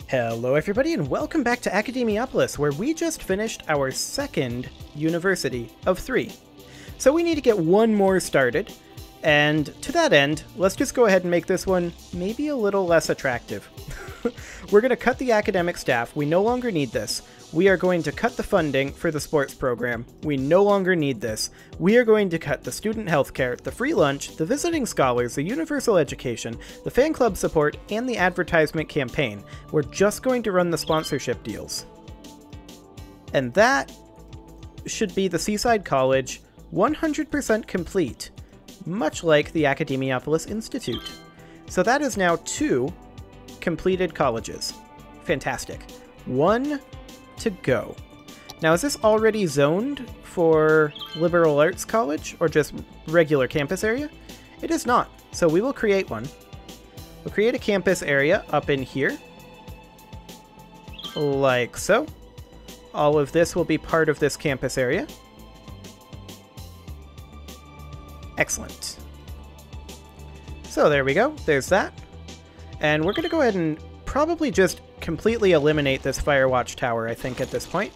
Hello everybody and welcome back to Academiopolis, where we just finished our second university of 3. So we need to get one more started, and to that end, let's just go ahead and make this one maybe a little less attractive. We're going to cut the academic staff. We no longer need this. We are going to cut the funding for the sports program. We no longer need this. We are going to cut the student healthcare, the free lunch, the visiting scholars, the universal education, the fan club support, and the advertisement campaign. We're just going to run the sponsorship deals. And that should be the Seaside College 100% complete, much like the Academiopolis Institute. So that is now 2 completed colleges. Fantastic. 1 to go. Now, is this already zoned for Liberal Arts College or just regular campus area? It is not, so we will create one. We'll create a campus area up in here, like so. All of this will be part of this campus area. Excellent. So there we go, there's that. And we're going to go ahead and probably just completely eliminate this Firewatch Tower, I think, at this point.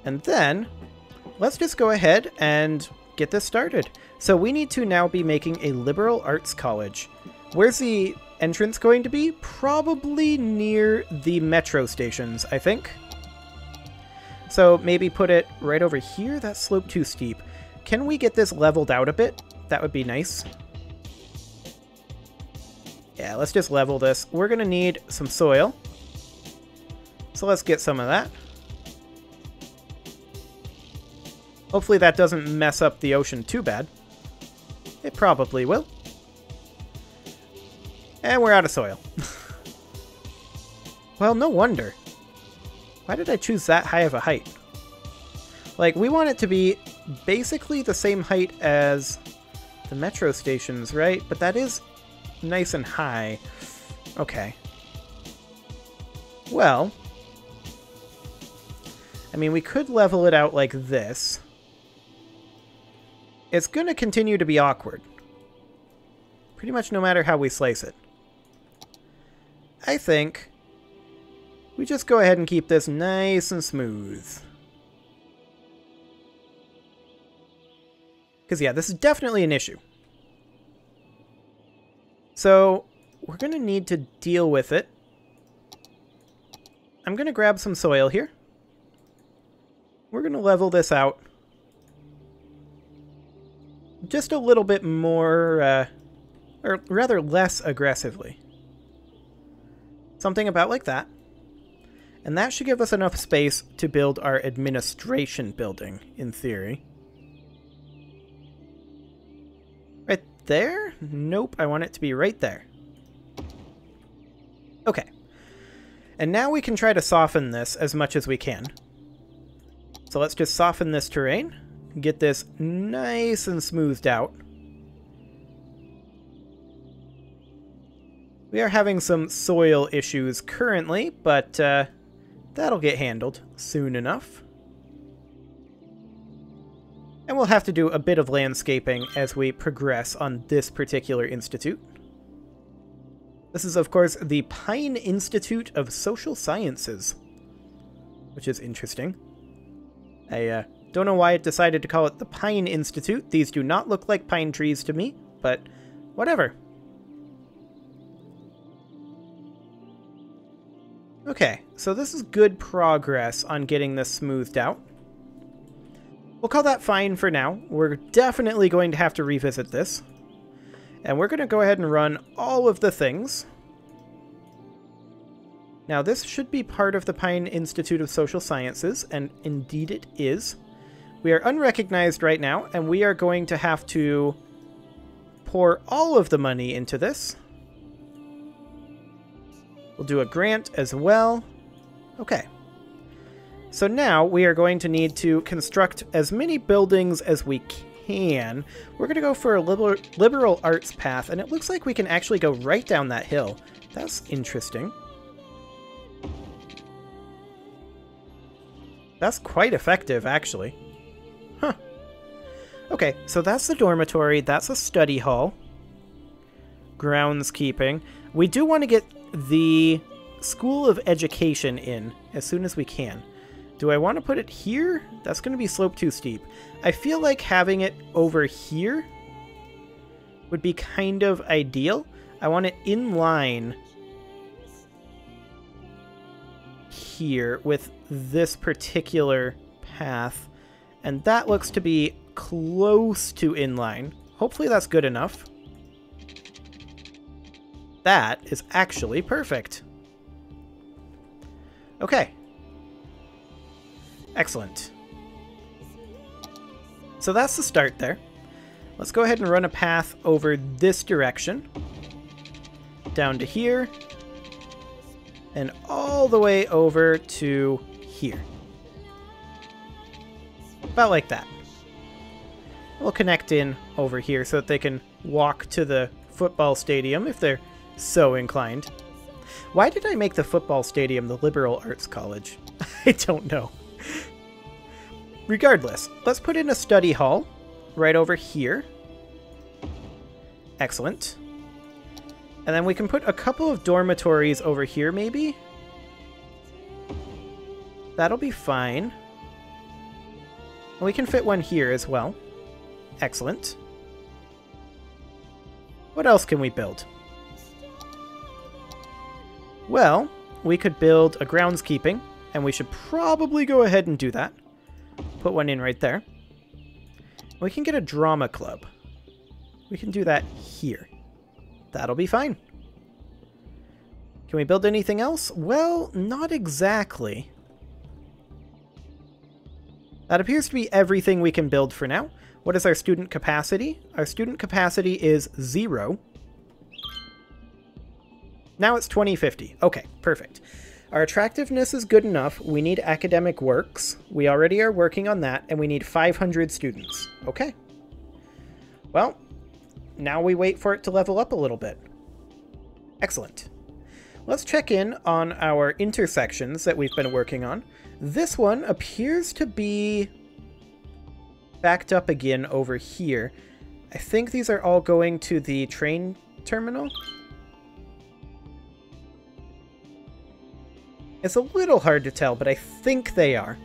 And then, let's just go ahead and get this started. So we need to now be making a liberal arts college. Where's the entrance going to be? Probably near the metro stations, I think. So maybe put it right over here? That slope too steep. Can we get this leveled out a bit? That would be nice. Yeah, let's just level this. We're going to need some soil. So let's get some of that. Hopefully that doesn't mess up the ocean too bad. It probably will. And we're out of soil. Well, no wonder. Why did I choose that high of a height? Like, we want it to be basically the same height as the metro stations, right? But that is nice and high. Okay. Well, I mean, we could level it out like this. It's going to continue to be awkward. Pretty much no matter how we slice it. I think we just go ahead and keep this nice and smooth. Because, yeah, this is definitely an issue. So, we're going to need to deal with it. I'm going to grab some soil here. We're going to level this out just a little bit more, or rather less aggressively. Something about like that. And that should give us enough space to build our administration building, in theory. Right there? Nope, I want it to be right there. Okay. And now we can try to soften this as much as we can. So let's just soften this terrain, get this nice and smoothed out. We are having some soil issues currently, but that'll get handled soon enough. And we'll have to do a bit of landscaping as we progress on this particular institute. This is, of course, the Pine Institute of Social Sciences, which is interesting. I don't know why it decided to call it the Pine Institute. These do not look like pine trees to me, but whatever. Okay, so this is good progress on getting this smoothed out. We'll call that fine for now. We're definitely going to have to revisit this. And we're going to go ahead and run all of the things. Now, this should be part of the Pine Institute of Social Sciences, and indeed it is. We are unrecognized right now, and we are going to have to pour all of the money into this. We'll do a grant as well. Okay. So now we are going to need to construct as many buildings as we can. We're going to go for a liberal arts path, and it looks like we can actually go right down that hill. That's interesting. That's quite effective, actually. Huh. Okay, so that's the dormitory. That's a study hall. Groundskeeping. We do want to get the School of Education in as soon as we can. Do I want to put it here? That's going to be slope too steep. I feel like having it over here would be kind of ideal. I want it in line here with this particular path, and that looks to be close to inline. Hopefully that's good enough. That is actually perfect. Okay. Excellent. So that's the start there. Let's go ahead and run a path over this direction. Down to here. And all the way over to here. About like that. We'll connect in over here so that they can walk to the football stadium if they're so inclined. Why did I make the football stadium the liberal arts college? I don't know. Regardless, let's put in a study hall right over here. Excellent. And then we can put a couple of dormitories over here, maybe? That'll be fine. And we can fit one here as well. Excellent. What else can we build? Well, we could build a groundskeeping, and we should probably go ahead and do that. Put one in right there. We can get a drama club. We can do that here. That'll be fine. Can we build anything else? Well, not exactly. That appears to be everything we can build for now. What is our student capacity? Our student capacity is 0. Now it's 2050. Okay, perfect. Our attractiveness is good enough. We need academic works. We already are working on that, and we need 500 students. Okay. Well, now we wait for it to level up a little bit. Excellent. Let's check in on our intersections that we've been working on. This one appears to be backed up again over here. I think these are all going to the train terminal. It's a little hard to tell, but I think they are.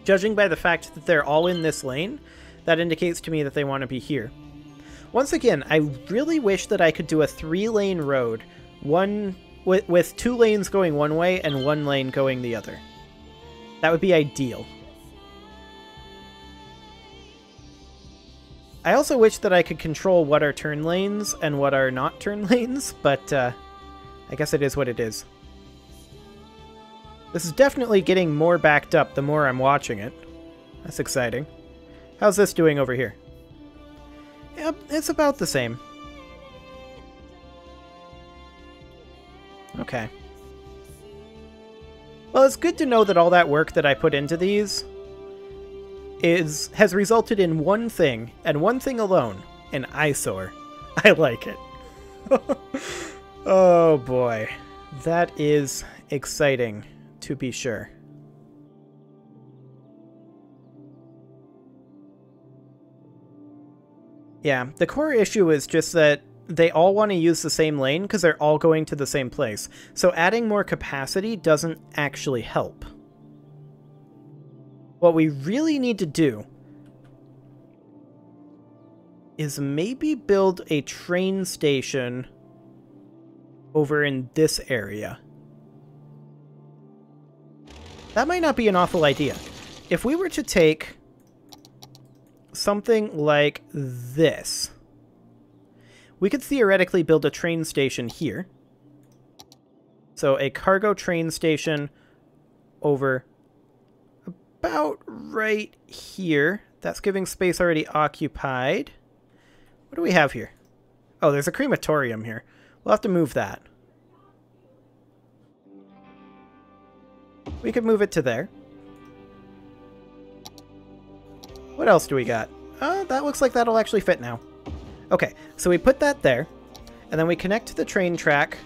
Judging by the fact that they're all in this lane, that indicates to me that they want to be here. Once again, I really wish that I could do a 3-lane road, one with 2 lanes going one way and 1 lane going the other. That would be ideal. I also wish that I could control what are turn lanes and what are not turn lanes, but I guess it is what it is. This is definitely getting more backed up the more I'm watching it. That's exciting. How's this doing over here? Yep, it's about the same. Okay. Well, it's good to know that all that work that I put into these has resulted in one thing, and one thing alone, an eyesore. I like it. Oh boy. That is exciting, to be sure. Yeah, the core issue is just that they all want to use the same lane because they're all going to the same place. So adding more capacity doesn't actually help. What we really need to do is maybe build a train station over in this area. That might not be an awful idea. If we were to take something like this, we could theoretically build a train station here. So a cargo train station over about right here. That's giving space already occupied. What do we have here? Oh, there's a crematorium here. We'll have to move that. We could move it to there. What else do we got? That looks like that'll actually fit now. Okay, so we put that there, and then we connect the train track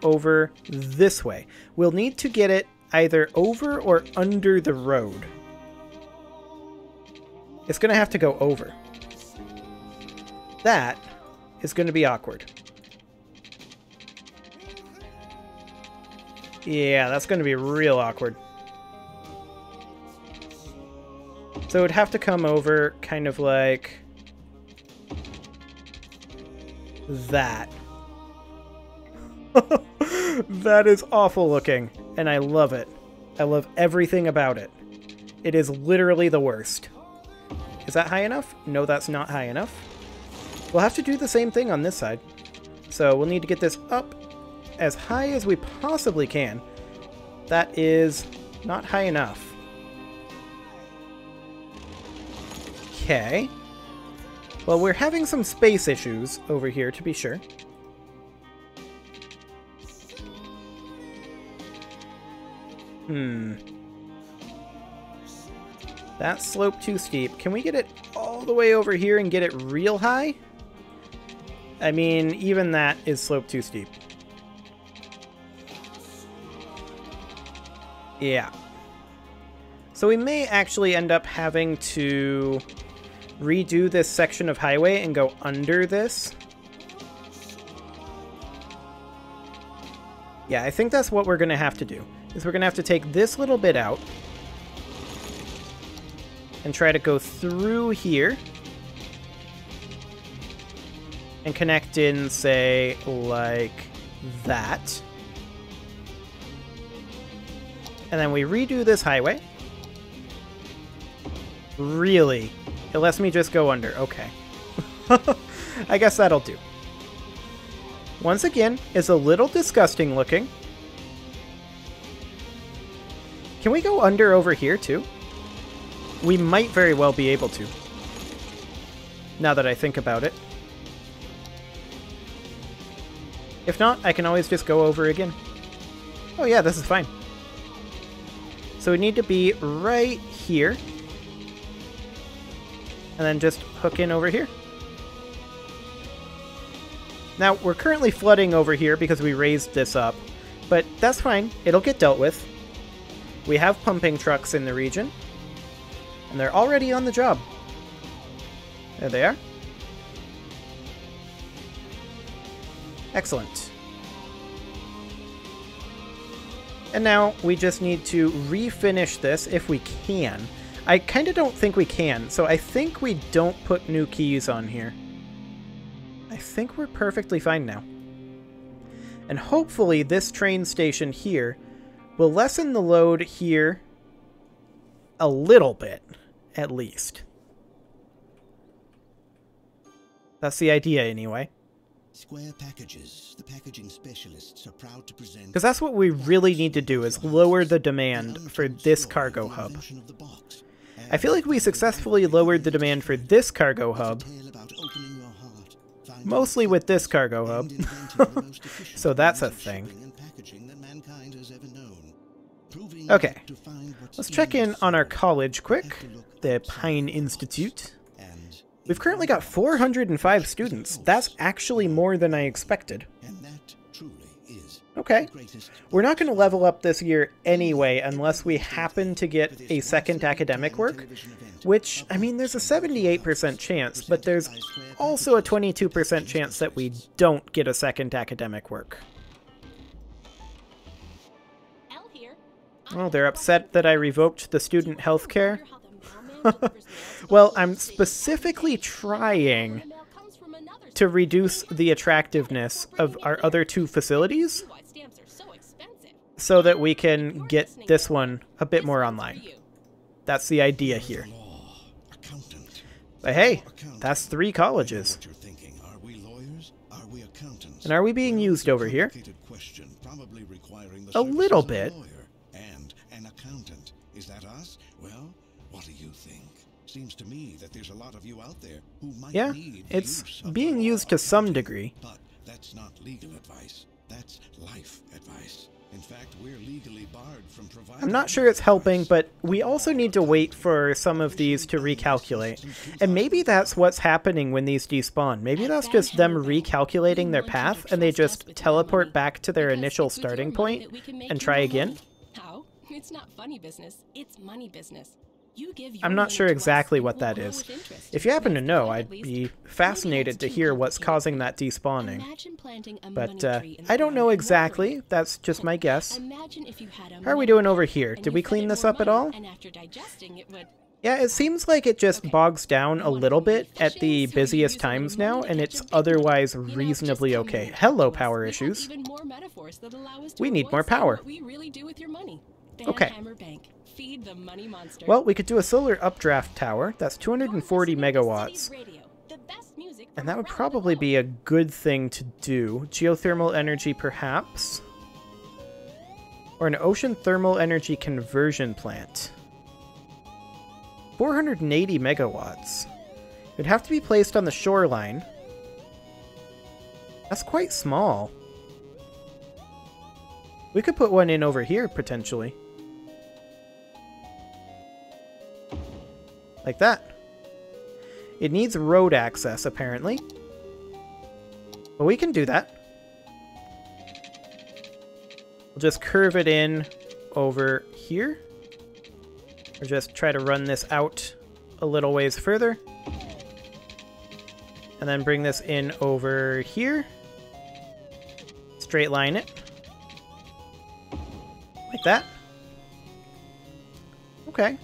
over this way. We'll need to get it either over or under the road. It's going to have to go over. That is going to be awkward. Yeah, that's going to be real awkward. So it would have to come over kind of like that. That is awful looking, and I love it. I love everything about it. It is literally the worst. Is that high enough? No, that's not high enough. We'll have to do the same thing on this side. So we'll need to get this up as high as we possibly can. That is not high enough. Okay. Well, we're having some space issues over here, to be sure. That slope too steep. Can we get it all the way over here and get it real high? I mean, even that is slope too steep. Yeah. So we may actually end up having to redo this section of highway and go under this. Yeah, I think that's what we're going to have to do. Is we're going to have to take this little bit out and try to go through here and connect in, say, like that. And then we redo this highway. Really? It lets me just go under. Okay. I guess that'll do. Once again, it's a little disgusting looking. Can we go under over here too? We might very well be able to, now that I think about it. If not, I can always just go over again. Oh yeah, this is fine. So we need to be right here. And then just hook in over here. Now, we're currently flooding over here because we raised this up, but that's fine. It'll get dealt with. We have pumping trucks in the region, and they're already on the job. There they are. Excellent. And now we just need to refinish this if we can. I kind of don't think we can, so I think we don't put new keys on here. I think we're perfectly fine now. And hopefully this train station here will lessen the load here a little bit, at least. That's the idea, anyway. Square packages. The packaging specialists are proud to present. Because that's what we really need to do, is lower the demand for this cargo hub. I feel like we successfully lowered the demand for this cargo hub, mostly with this cargo hub. So that's a thing. Okay, let's check in on our college quick, the Pine Institute. We've currently got 405 students. That's actually more than I expected. Okay, we're not going to level up this year anyway unless we happen to get a second academic work, which, I mean, there's a 78% chance, but there's also a 22% chance that we don't get a second academic work. Oh, they're upset that I revoked the student health care. Well, I'm specifically trying to reduce the attractiveness of our other two facilities so that we can get this one a bit more online. That's the idea here. But hey, that's 3 colleges. And are we being used over here? A little bit. Is that us? Well, what do you think? Seems to me that there's a lot of you out there who might need it's being used to some degree. But that's not legal advice. That's life advice. In fact, we're legally barred from providing. I'm not sure it's helping, but we also need to wait for some of these to recalculate. And maybe that's what's happening when these despawn. Maybe that's just them recalculating their path and they just teleport back to their initial starting point and try again. How? It's not funny business. It's money business. I'm not sure exactly what that is. If you happen to know, I'd be fascinated to hear what's causing that despawning. But I don't know exactly. That's just my guess. How are we doing over here? Did we clean this up at all? Yeah, it seems like it just bogs down a little bit at the busiest times now, and it's otherwise reasonably okay. Hello, power issues. We need more power. Okay. Well, we could do a solar updraft tower. That's 240 megawatts. And that would probably be a good thing to do. Geothermal energy, perhaps. Or an ocean thermal energy conversion plant. 480 megawatts. It would have to be placed on the shoreline. That's quite small. We could put one in over here, potentially. Like that. It needs road access, apparently. But we can do that. We'll just curve it in over here. Or just try to run this out a little ways further. And then bring this in over here. Straight line it. Like that. Okay.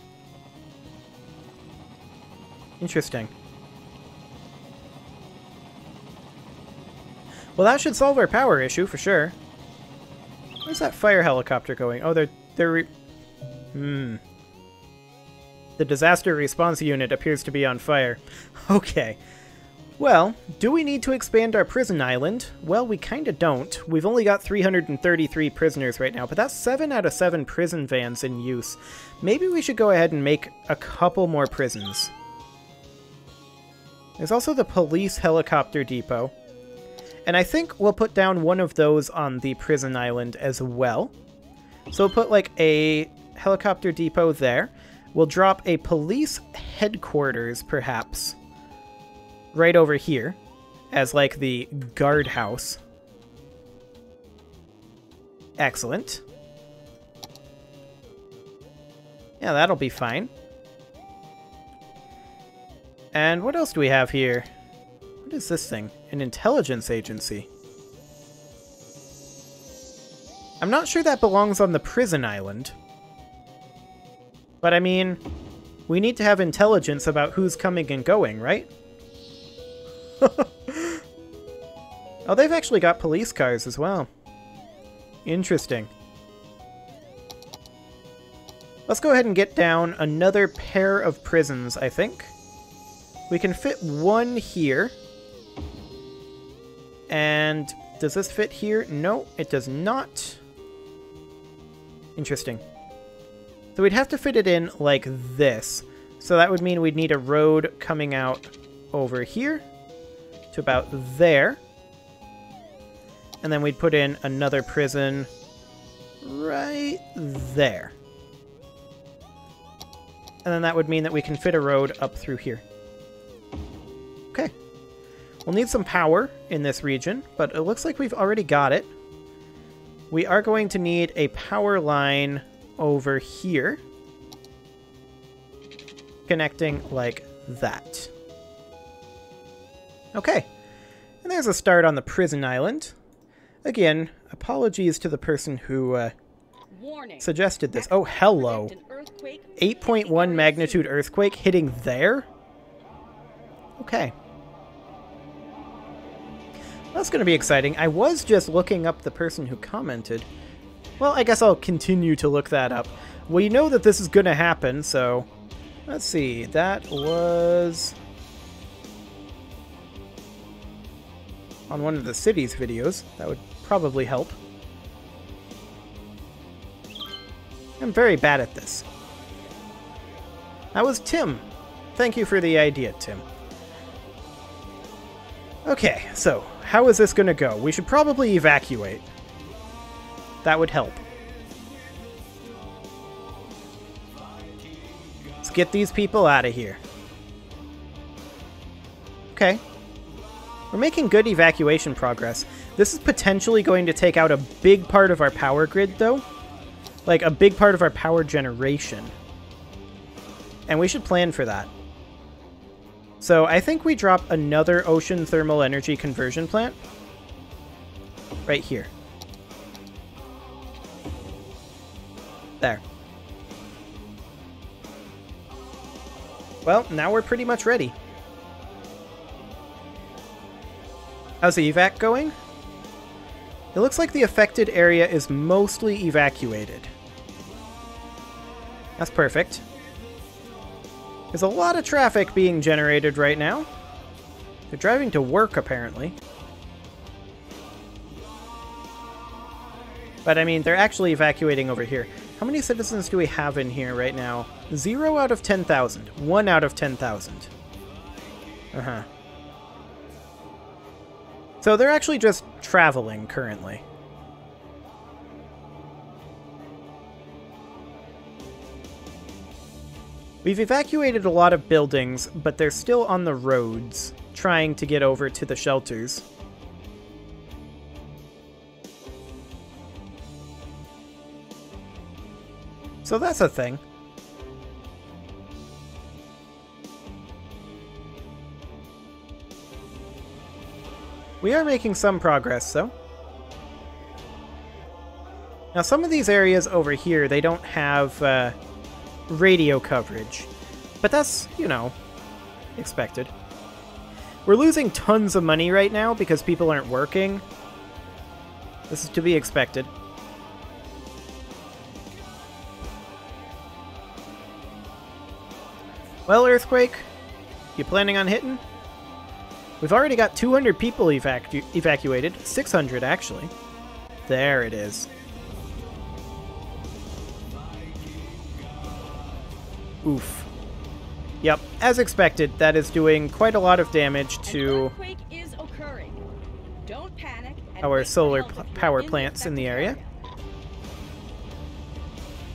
Interesting. Well, that should solve our power issue for sure. Where's that fire helicopter going? Oh, they're The disaster response unit appears to be on fire. Okay. Well, do we need to expand our prison island? Well, we kinda don't. We've only got 333 prisoners right now, but that's 7 out of 7 prison vans in use. Maybe we should go ahead and make a couple more prisons. There's also the police helicopter depot. And I think we'll put down one of those on the prison island as well. So we'll put like a helicopter depot there. We'll drop a police headquarters, perhaps, right over here as like the guardhouse. Excellent. Yeah, that'll be fine. And what else do we have here? What is this thing? An intelligence agency. I'm not sure that belongs on the prison island. But I mean, we need to have intelligence about who's coming and going, right? Oh, they've actually got police cars as well. Interesting. Let's go ahead and get down another pair of prisons, I think. We can fit one here. And does this fit here? No, it does not. Interesting. So we'd have to fit it in like this. So that would mean we'd need a road coming out over here to about there. And then we'd put in another prison right there. And then that would mean that we can fit a road up through here. Okay. We'll need some power in this region, but it looks like we've already got it. We are going to need a power line over here, connecting like that. Okay, and there's a start on the prison island. Again, apologies to the person who suggested this. Oh, hello. 8.1 magnitude earthquake hitting there? Okay. That's going to be exciting. I was just looking up the person who commented. Well, I guess I'll continue to look that up. We know that this is going to happen, so... Let's see. That was... on one of the city's videos. That would probably help. I'm very bad at this. That was Tim. Thank you for the idea, Tim. Okay, so... how is this going to go? We should probably evacuate. That would help. Let's get these people out of here. Okay. We're making good evacuation progress. This is potentially going to take out a big part of our power grid, though. Like, a big part of our power generation. And we should plan for that. So I think we drop another ocean thermal energy conversion plant right here. There. Well, now we're pretty much ready. How's the evac going? It looks like the affected area is mostly evacuated. That's perfect. There's a lot of traffic being generated right now. They're driving to work, apparently. But, I mean, they're actually evacuating over here. How many citizens do we have in here right now? 0 out of 10,000. 1 out of 10,000. Uh-huh. So they're actually just traveling currently. We've evacuated a lot of buildings, but they're still on the roads, trying to get over to the shelters. So that's a thing. We are making some progress, though. Now, some of these areas over here, they don't have radio coverage. But that's, you know, expected. We're losing tons of money right now because people aren't working. This is to be expected. Well, Earthquake, you planning on hitting? We've already got 200 people evacuated. 600, actually. There it is. Oof. Yep, as expected, that is doing quite a lot of damage to our solar power plants in the area.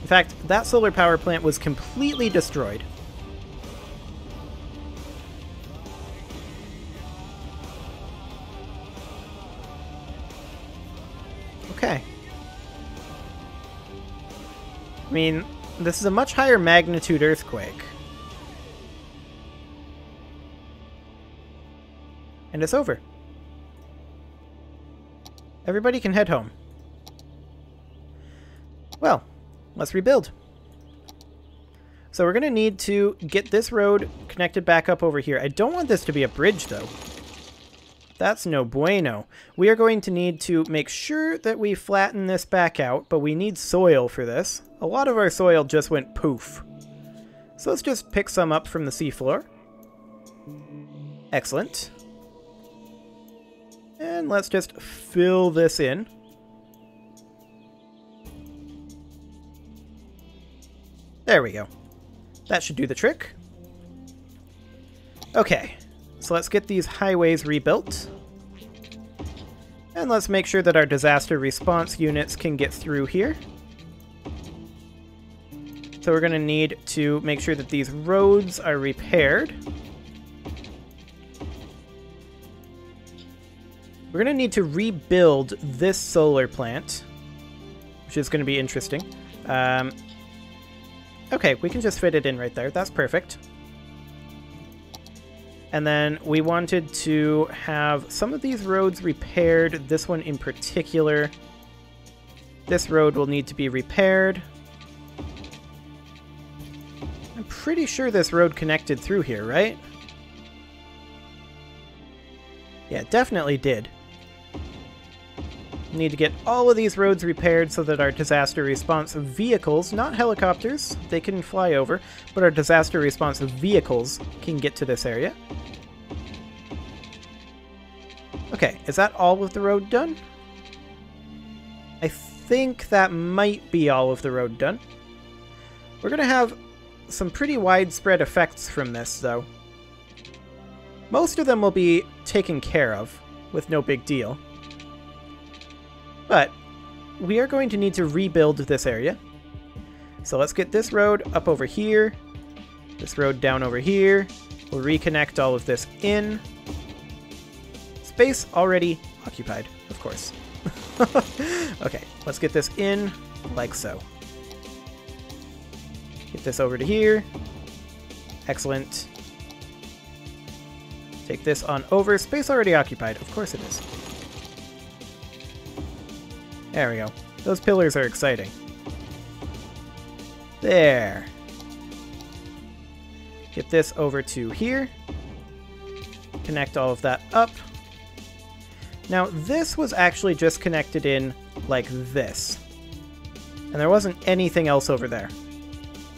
In fact, that solar power plant was completely destroyed. Okay. I mean, this is a much higher magnitude earthquake. And it's over. Everybody can head home. Well, let's rebuild. So we're going to need to get this road connected back up over here. I don't want this to be a bridge, though. That's no bueno. We are going to need to make sure that we flatten this back out, but we need soil for this. A lot of our soil just went poof. So let's just pick some up from the seafloor. Excellent. And let's just fill this in. There we go. That should do the trick. Okay. So let's get these highways rebuilt. And let's make sure that our disaster response units can get through here. So we're going to need to make sure that these roads are repaired. We're going to need to rebuild this solar plant, which is going to be interesting. Okay, we can just fit it in right there. That's perfect. And then we wanted to have some of these roads repaired. This one in particular. This road will need to be repaired. I'm pretty sure this road connected through here, right? Yeah, it definitely did. We need to get all of these roads repaired so that our disaster response vehicles, not helicopters, they can fly over, but our disaster response vehicles can get to this area. Okay, is that all of the road done? I think that might be all of the road done. We're going to have some pretty widespread effects from this, though. Most of them will be taken care of, with no big deal. But we are going to need to rebuild this area. So let's get this road up over here, this road down over here. We'll reconnect all of this in. Space already occupied, of course. Okay, let's get this in like so. Get this over to here. Excellent. Take this on over. Space already occupied. Of course it is. There we go. Those pillars are exciting. There. Get this over to here. Connect all of that up. Now, this was actually just connected in like this. And there wasn't anything else over there,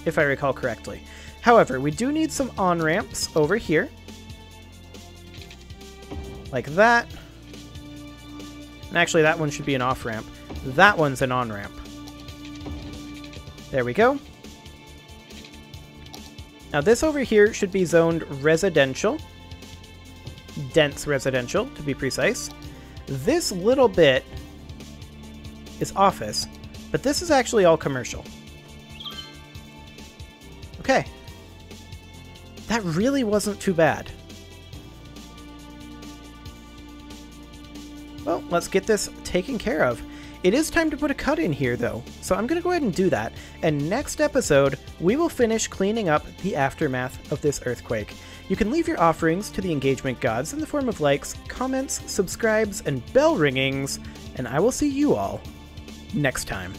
if I recall correctly. However, we do need some on-ramps over here. Like that. And actually, that one should be an off-ramp. That one's an on-ramp. There we go. Now, this over here should be zoned residential. Dense residential, to be precise. This little bit is office, but this is actually all commercial. Okay. That really wasn't too bad. Well, let's get this taken care of. It is time to put a cut in here, though, so I'm going to go ahead and do that, and next episode, we will finish cleaning up the aftermath of this earthquake. You can leave your offerings to the engagement gods in the form of likes, comments, subscribes, and bell ringings, and I will see you all next time.